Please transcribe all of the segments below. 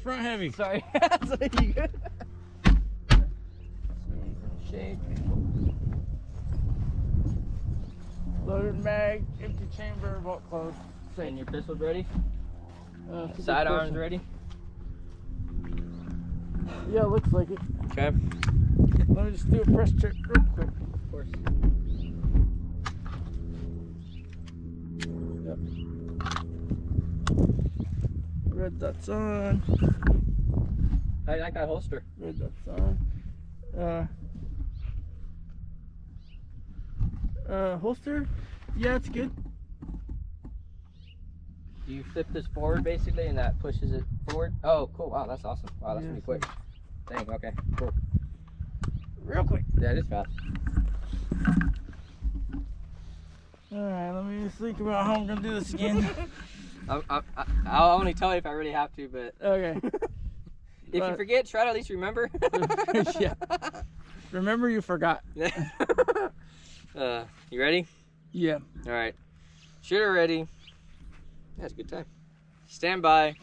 front heavy. Sorry. So you good? Shake. Loaded mag, empty chamber, bolt closed. And your pistol's ready? That's a good Sidearms question. ready? Yeah, looks like it. Okay. Let me just do a press check real quick. Of course. Yep. Red dot's on. How do you like that holster? Red dot's on. Holster? Yeah, it's good. Do you flip this forward basically and that pushes it forward? Oh, cool. Wow, that's awesome. Wow, that's Yeah, pretty quick. Dang, okay, cool. Real quick. Yeah, it is fast. Alright, let me just think about how I'm gonna do this again. I'll only tell you if I really have to, but Okay. if you forget, try to at least remember. Yeah. Remember you forgot. You ready? Yeah. All right. Shooter ready. That's a good time. Stand by.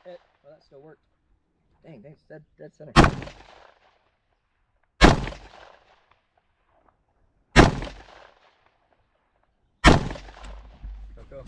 Hit. Well, that still worked. Dang, thanks. Dead center. Go.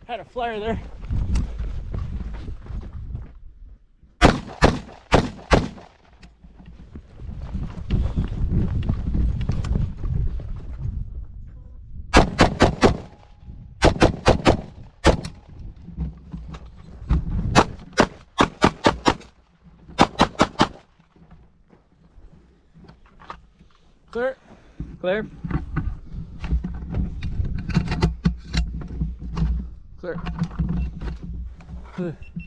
Had a flare there. Clear. Clear. Clear.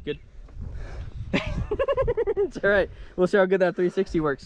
Good. It's all right. We'll see how good that 360 works.